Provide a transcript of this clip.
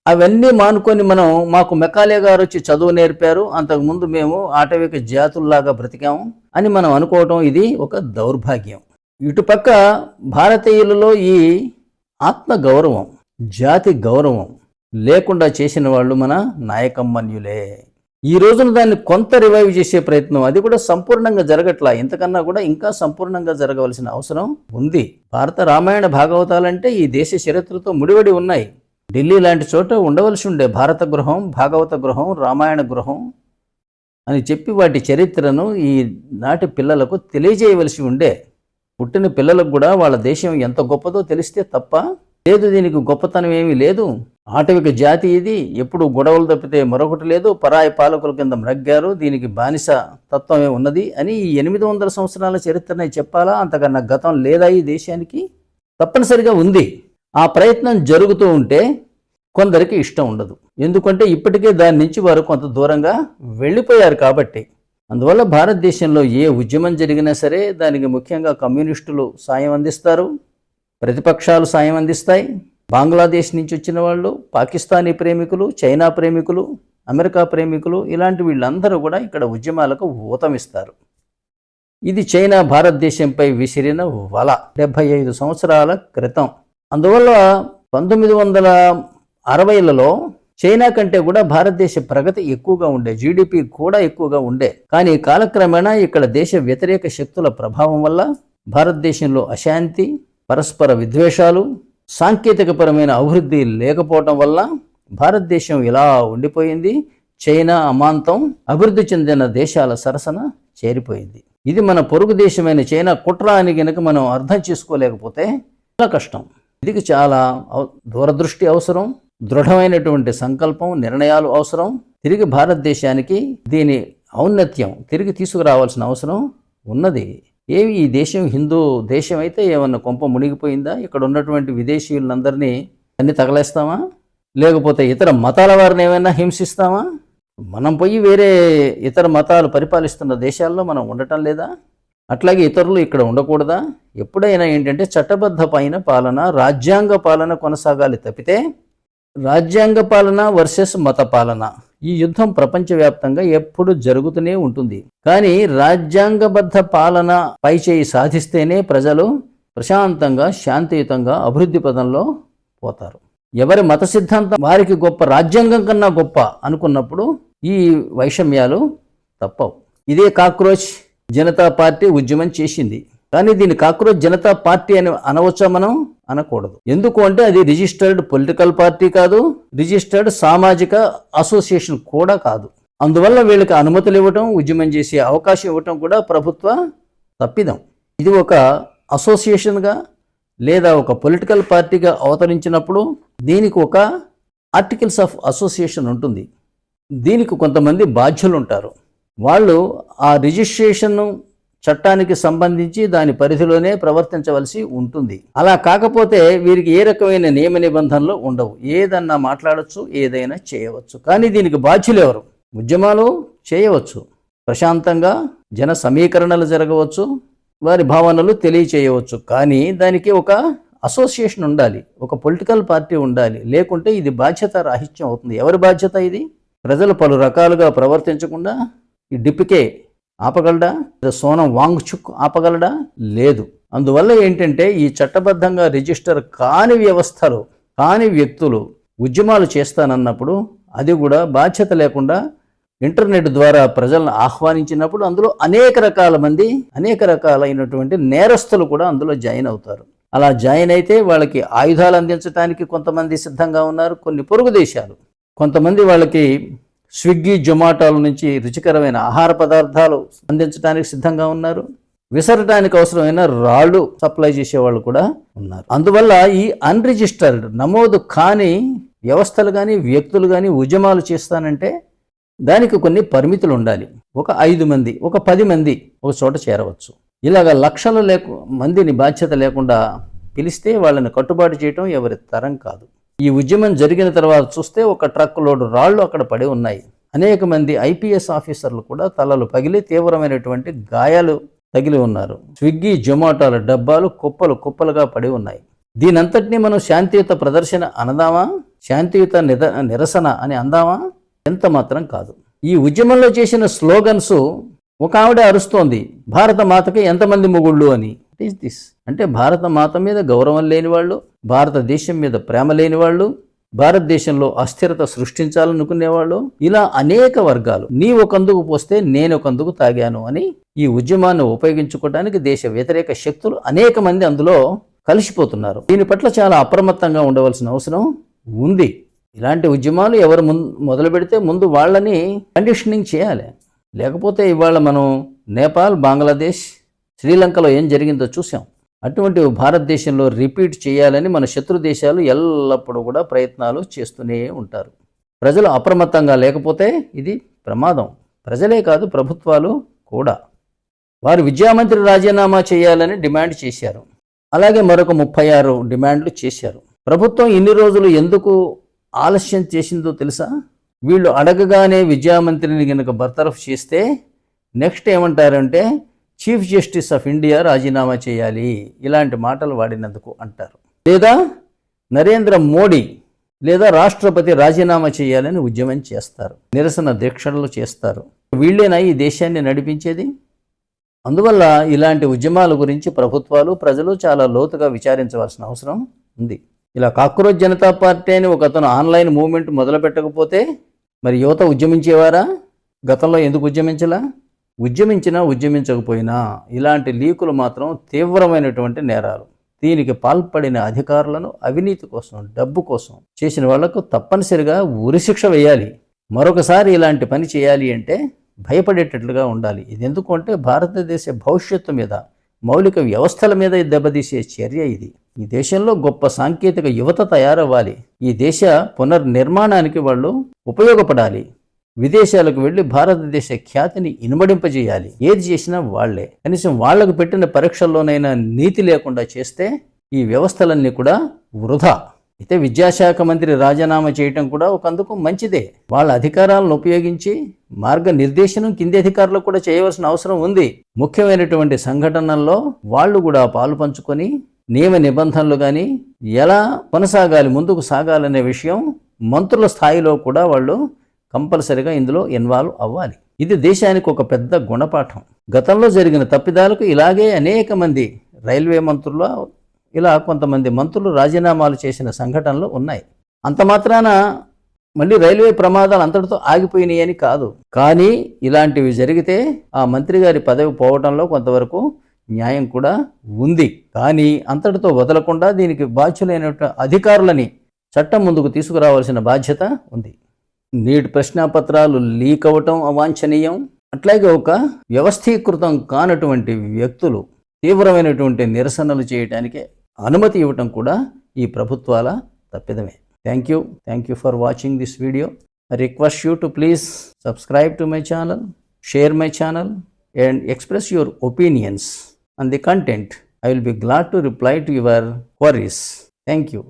అవన్నీ మానుకొని మనం మాకు మెకాలే గారు వచ్చి చదువు నేర్పారు, అంతకుముందు మేము ఆటవిక జాతుల్లాగా బ్రతికాము అని మనం అనుకోవటం ఇది ఒక దౌర్భాగ్యం. ఇటుపక్క భారతీయులలో ఈ ఆత్మ గౌరవం, జాతి గౌరవం లేకుండా చేసిన వాళ్ళు మన నాయకమ్మన్యులే. ఈ రోజున దాన్ని కొంత రివైవ్ చేసే ప్రయత్నం, అది కూడా సంపూర్ణంగా జరగట్లా. ఇంతకన్నా కూడా ఇంకా సంపూర్ణంగా జరగవలసిన అవసరం ఉంది. భారత రామాయణ భాగవతాలంటే ఈ దేశ చరిత్రతో ముడిపడి ఉన్నాయి. ఢిల్లీ లాంటి చోట ఉండవలసి ఉండే భారత గృహం, భాగవత గృహం, రామాయణ గృహం అని చెప్పి వాటి చరిత్రను ఈ నాటి పిల్లలకు తెలియజేయవలసి ఉండే. పుట్టిన పిల్లలకు కూడా వాళ్ళ దేశం ఎంత గొప్పదో తెలిస్తే తప్ప లేదు, దీనికి గొప్పతనం ఏమీ లేదు, ఆటవిక జాతి ఇది, ఎప్పుడు గొడవలు తప్పితే మరొకటి లేదు, పరాయి పాలకుల కింద మ్రగ్గారు, దీనికి బానిస తత్వమే ఉన్నది అని ఈ 800 సంవత్సరాల చరిత్రనే చెప్పాలా? అంతకన్నా గతం లేదా ఈ దేశానికి? తప్పనిసరిగా ఉంది. ఆ ప్రయత్నం జరుగుతూ ఉంటే కొందరికి ఇష్టం ఉండదు. ఎందుకంటే ఇప్పటికే దాని నుంచి వారు కొంత దూరంగా వెళ్ళిపోయారు కాబట్టి. అందువల్ల భారతదేశంలో ఏ ఉద్యమం జరిగినా సరే దానికి ముఖ్యంగా కమ్యూనిస్టులు సాయం అందిస్తారు, ప్రతిపక్షాలు సాయం అందిస్తాయి. బంగ్లాదేశ్ నుంచి వచ్చిన వాళ్ళు, పాకిస్తానీ ప్రేమికులు, చైనా ప్రేమికులు, అమెరికా ప్రేమికులు, ఇలాంటి వీళ్ళందరూ కూడా ఇక్కడ ఉద్యమాలకు ఊతమిస్తారు. ఇది చైనా భారతదేశంపై విసిరిన వల 75 సంవత్సరాల క్రితం. అందువల్ల 1960లలో చైనా కంటే కూడా భారతదేశ ప్రగతి ఎక్కువగా ఉండే, జీడిపి కూడా ఎక్కువగా ఉండే. కానీ కాలక్రమేణా ఇక్కడ దేశ వ్యతిరేక శక్తుల ప్రభావం వల్ల భారతదేశంలో అశాంతి, పరస్పర విద్వేషాలు, సాంకేతికపరమైన అభివృద్ధి లేకపోవటం వల్ల భారతదేశం ఇలా ఉండిపోయింది. చైనా అమాంతం అభివృద్ధి చెందిన దేశాల సరసన చేరిపోయింది. ఇది మన పొరుగు దేశమైన చైనా కుట్ర అని గనక మనం అర్థం చేసుకోలేకపోతే చాలా కష్టం. ఇది చాలా దూరదృష్టి అవసరం, దృఢమైనటువంటి సంకల్పం, నిర్ణయాలు అవసరం. తిరిగి భారతదేశానికి దీని ఔన్నత్యం తిరిగి తీసుకురావాల్సిన అవసరం ఉన్నది. ఏమి ఈ దేశం హిందూ దేశం అయితే ఏమన్నా కొంప మునిగిపోయిందా? ఇక్కడ ఉన్నటువంటి విదేశీయులందరినీ అన్ని తగలేస్తామా? లేకపోతే ఇతర మతాల వారిని ఏమైనా హింసిస్తామా? మనం పోయి వేరే ఇతర మతాలు పరిపాలిస్తున్న దేశాల్లో మనం ఉండటం లేదా? అట్లాగే ఇతరులు ఇక్కడ ఉండకూడదా? ఎప్పుడైనా ఏంటంటే చట్టబద్ధ పాలన, రాజ్యాంగ పాలన కొనసాగాలి తప్పితే రాజ్యాంగ పాలన వర్సెస్ మత పాలన, ఈ యుద్ధం ప్రపంచవ్యాప్తంగా ఎప్పుడు జరుగుతూనే ఉంటుంది. కానీ రాజ్యాంగబద్ధ పాలన పైచేయి సాధిస్తేనే ప్రజలు ప్రశాంతంగా, శాంతియుతంగా అభివృద్ధి పదంలో పోతారు. ఎవరి మత సిద్ధాంతం వారికి గొప్ప, రాజ్యాంగం కన్నా గొప్ప అనుకున్నప్పుడు ఈ వైషమ్యాలు తప్పవు. ఇదే కాక్రోచ్ జనతా పార్టీ ఉద్యమం చేసింది. కానీ దీన్ని కాక్రోచ్ జనతా పార్టీ అని అనవచ్చా? మనం అనకూడదు. ఎందుకు అంటే అది రిజిస్టర్డ్ పొలిటికల్ పార్టీ కాదు, రిజిస్టర్డ్ సామాజిక అసోసియేషన్ కూడా కాదు. అందువల్ల వీళ్ళకి అనుమతులు ఇవ్వటం, ఉద్యమం చేసే అవకాశం ఇవ్వటం కూడా ప్రభుత్వ తప్పిదం. ఇది ఒక అసోసియేషన్గా లేదా ఒక పొలిటికల్ పార్టీగా అవతరించినప్పుడు దీనికి ఒక ఆర్టికల్స్ ఆఫ్ అసోసియేషన్ ఉంటుంది. దీనికి కొంతమంది బాధ్యులు ఉంటారు. వాళ్ళు ఆ రిజిస్ట్రేషన్ చట్టానికి సంబంధించి దాని పరిధిలోనే ప్రవర్తించవలసి ఉంటుంది. అలా కాకపోతే వీరికి ఏ రకమైన నియమ నిబంధనలు ఉండవు. ఏదన్నా మాట్లాడచ్చు, ఏదైనా చేయవచ్చు. కానీ దీనికి బాధ్యులు ఎవరు? ఉద్యమాలు చేయవచ్చు, ప్రశాంతంగా జన సమీకరణలు జరగవచ్చు, వారి భావనలు తెలియచేయవచ్చు. కానీ దానికి ఒక అసోసియేషన్ ఉండాలి, ఒక పొలిటికల్ పార్టీ ఉండాలి. లేకుంటే ఇది బాధ్యత రాహిత్యం అవుతుంది. ఎవరి బాధ్యత ఇది? ప్రజలు పలు రకాలుగా ప్రవర్తించకుండా ఈ డిపికే ఆపగలడా? సోనం వాంగ్చుక్ ఆపగలడా? లేదు. అందువల్ల ఏంటంటే ఈ చట్టబద్ధంగా రిజిస్టర్ కాని వ్యవస్థలు, కాని వ్యక్తులు ఉద్యమాలు చేస్తానన్నప్పుడు అది కూడా బాధ్యత లేకుండా ఇంటర్నెట్ ద్వారా ప్రజలను ఆహ్వానించినప్పుడు అందులో అనేక రకాల మంది, అనేక రకాలైనటువంటి నేరస్తులు కూడా అందులో జాయిన్ అవుతారు. అలా జాయిన్ అయితే వాళ్ళకి ఆయుధాలు అందించడానికి కొంతమంది సిద్ధంగా ఉన్నారు. కొన్ని పొరుగు దేశాలు కొంతమంది వాళ్ళకి స్విగ్గీ, జొమాటోల నుంచి రుచికరమైన ఆహార పదార్థాలు అందించడానికి సిద్ధంగా ఉన్నారు. విసరటానికి అవసరమైన రాళ్ళు సప్లై చేసేవాళ్ళు కూడా ఉన్నారు. అందువల్ల ఈ అన్రిజిస్టర్డ్, నమోదు కాని వ్యవస్థలు కానీ వ్యక్తులు కానీ ఉద్యమాలు చేస్తానంటే దానికి కొన్ని పరిమితులు ఉండాలి. ఒక 5 మంది, ఒక 10 మంది ఒక చోట చేరవచ్చు. ఇలాగ లక్షల మందిని బాధ్యత లేకుండా పిలిస్తే వాళ్ళని కట్టుబాటు చేయటం ఎవరి తరం కాదు. ఈ ఉద్యమం జరిగిన తర్వాత చూస్తే ఒక ట్రక్ లోడు రాళ్ళు అక్కడ పడి ఉన్నాయి. అనేక మంది ఐపీఎస్ ఆఫీసర్లు కూడా తలలు పగిలి తీవ్రమైనటువంటి గాయాలు తగిలి ఉన్నారు. స్విగ్గీ, జొమాటోల డబ్బాలు కుప్పలు కుప్పలుగా పడి ఉన్నాయి. దీనంతటినీ మనం శాంతియుత ప్రదర్శన అనదామా? శాంతియుత నిరసన అని అందామా? ఎంత మాత్రం కాదు. ఈ ఉద్యమంలో చేసిన స్లోగన్స్, ఒక ఆవిడ అరుస్తోంది భారత మాతకి ఎంతమంది మొగుళ్ళు అని. What is this? అంటే భారత మాత మీద గౌరవం లేని వాళ్ళు, భారతదేశం మీద ప్రేమ లేని వాళ్ళు, భారతదేశంలో అస్థిరత సృష్టించాలనుకునేవాళ్ళు, ఇలా అనేక వర్గాలు నీ ఒకందుకు పోస్తే నేను ఒకందుకు తాగాను అని ఈ ఉద్యమాన్ని ఉపయోగించుకోవడానికి దేశ వ్యతిరేక శక్తులు అనేక మంది అందులో కలిసిపోతున్నారు. దీని పట్ల చాలా అప్రమత్తంగా ఉండవలసిన అవసరం ఉంది. ఇలాంటి ఉద్యమాలు ఎవరు మొదలు పెడితే ముందు వాళ్ళని కండిషనింగ్ చేయాలి. లేకపోతే ఇవాళ మనం నేపాల్, బంగ్లాదేశ్, శ్రీలంకలో ఏం జరిగిందో చూసాం. అటువంటి భారతదేశంలో రిపీట్ చేయాలని మన శత్రు దేశాలు ఎల్లప్పుడూ కూడా ప్రయత్నాలు చేస్తూనే ఉంటారు. ప్రజలు అప్రమత్తంగా లేకపోతే ఇది ప్రమాదం. ప్రజలే కాదు, ప్రభుత్వాలు కూడా. వారు విద్యామంత్రి రాజీనామా చేయాలని డిమాండ్ చేశారు. అలాగే మరొక 36 డిమాండ్లు చేశారు. ప్రభుత్వం ఇన్ని రోజులు ఎందుకు ఆలస్యం చేసిందో తెలుసా? వీళ్ళు అడగగానే విద్యామంత్రిని కనుక బర్తరఫ్ చేస్తే నెక్స్ట్ ఏమంటారంటే చీఫ్ జస్టిస్ ఆఫ్ ఇండియా రాజీనామా చేయాలి, ఇలాంటి మాటలు వాడినందుకు అంటారు. లేదా నరేంద్ర మోడీ లేదా రాష్ట్రపతి రాజీనామా చేయాలని ఉద్యమం చేస్తారు, నిరసన దీక్షలు చేస్తారు. వీళ్ళేనా ఈ దేశాన్ని నడిపించేది? అందువల్ల ఇలాంటి ఉద్యమాల గురించి ప్రభుత్వాలు, ప్రజలు చాలా లోతుగా విచారించవలసిన అవసరం ఉంది. ఇలా కాక్రోచ్ జనతా పార్టీ అని ఒక అతను ఆన్లైన్ మూవ్మెంట్ మొదలు పెట్టకపోతే మరి యువత ఉద్యమించేవారా? గతంలో ఎందుకు ఉద్యమించలా? ఉద్యమించినా ఉద్యమించకపోయినా ఇలాంటి లీకులు మాత్రం తీవ్రమైనటువంటి నేరాలు. దీనికి పాల్పడిన అధికారులను అవినీతి కోసం, డబ్బు కోసం చేసిన వాళ్లకు తప్పనిసరిగా ఉరిశిక్ష వేయాలి. మరొకసారి ఇలాంటి పని చేయాలి అంటే భయపడేటట్లుగా ఉండాలి. ఇది ఎందుకు అంటే భారతదేశ భవిష్యత్తు మీద, మౌలిక వ్యవస్థల మీద దెబ్బతీసే చర్య ఇది. ఈ దేశంలో గొప్ప సాంకేతిక యువత తయారవ్వాలి. ఈ దేశ పునర్నిర్మాణానికి వాళ్ళు ఉపయోగపడాలి. విదేశాలకు వెళ్ళి భారతదేశ ఖ్యాతిని ఇనుమడింపజేయాలి. ఏది చేసినా వాళ్లే. కనీసం వాళ్లకు పెట్టిన పరీక్షల్లోనైనా నీతి లేకుండా చేస్తే ఈ వ్యవస్థలన్నీ కూడా వృధా. అయితే విద్యాశాఖ మంత్రి రాజీనామా చేయటం కూడా ఒకందుకు మంచిదే. వాళ్ళ అధికారాలను ఉపయోగించి మార్గనిర్దేశనం కింది అధికారులకు కూడా చేయవలసిన అవసరం ఉంది. ముఖ్యమైనటువంటి సంఘటనల్లో వాళ్ళు కూడా పాలు పంచుకొని నియమ నిబంధనలు కానీ ఎలా కొనసాగాలి, ముందుకు సాగాలనే విషయం మంత్రుల స్థాయిలో కూడా వాళ్ళు కంపల్సరిగా ఇందులో ఇన్వాల్వ్ అవ్వాలి. ఇది దేశానికి ఒక పెద్ద గుణపాఠం. గతంలో జరిగిన తప్పిదాలకు ఇలాగే అనేక మంది రైల్వే మంత్రులు, ఇలా కొంతమంది మంత్రులు రాజీనామాలు చేసిన సంఘటనలు ఉన్నాయి. అంత మాత్రాన మళ్ళీ రైల్వే ప్రమాదాలు అంతటితో ఆగిపోయినాయి అని కాదు. కానీ ఇలాంటివి జరిగితే ఆ మంత్రి గారి పదవి పోవడంలో కొంతవరకు న్యాయం కూడా ఉంది. కానీ అంతటితో వదలకుండా దీనికి బాధ్యులైన అధికారులని చట్టం ముందుకు తీసుకురావాల్సిన బాధ్యత ఉంది. నీట్ ప్రశ్నాపత్రాలు లీక్ అవ్వటం అవాంఛనీయం. అట్లాగే ఒక వ్యవస్థీకృతం కానటువంటి వ్యక్తులు తీవ్రమైనటువంటి నిరసనలు చేయడానికి అనుమతి ఇవ్వటం కూడా ఈ ప్రభుత్వాల తప్పిదమే. Thank you for watching this video. I request you to please subscribe to my channel, share my channel and express your opinions on the content. I will be glad to reply to your queries. Thank you.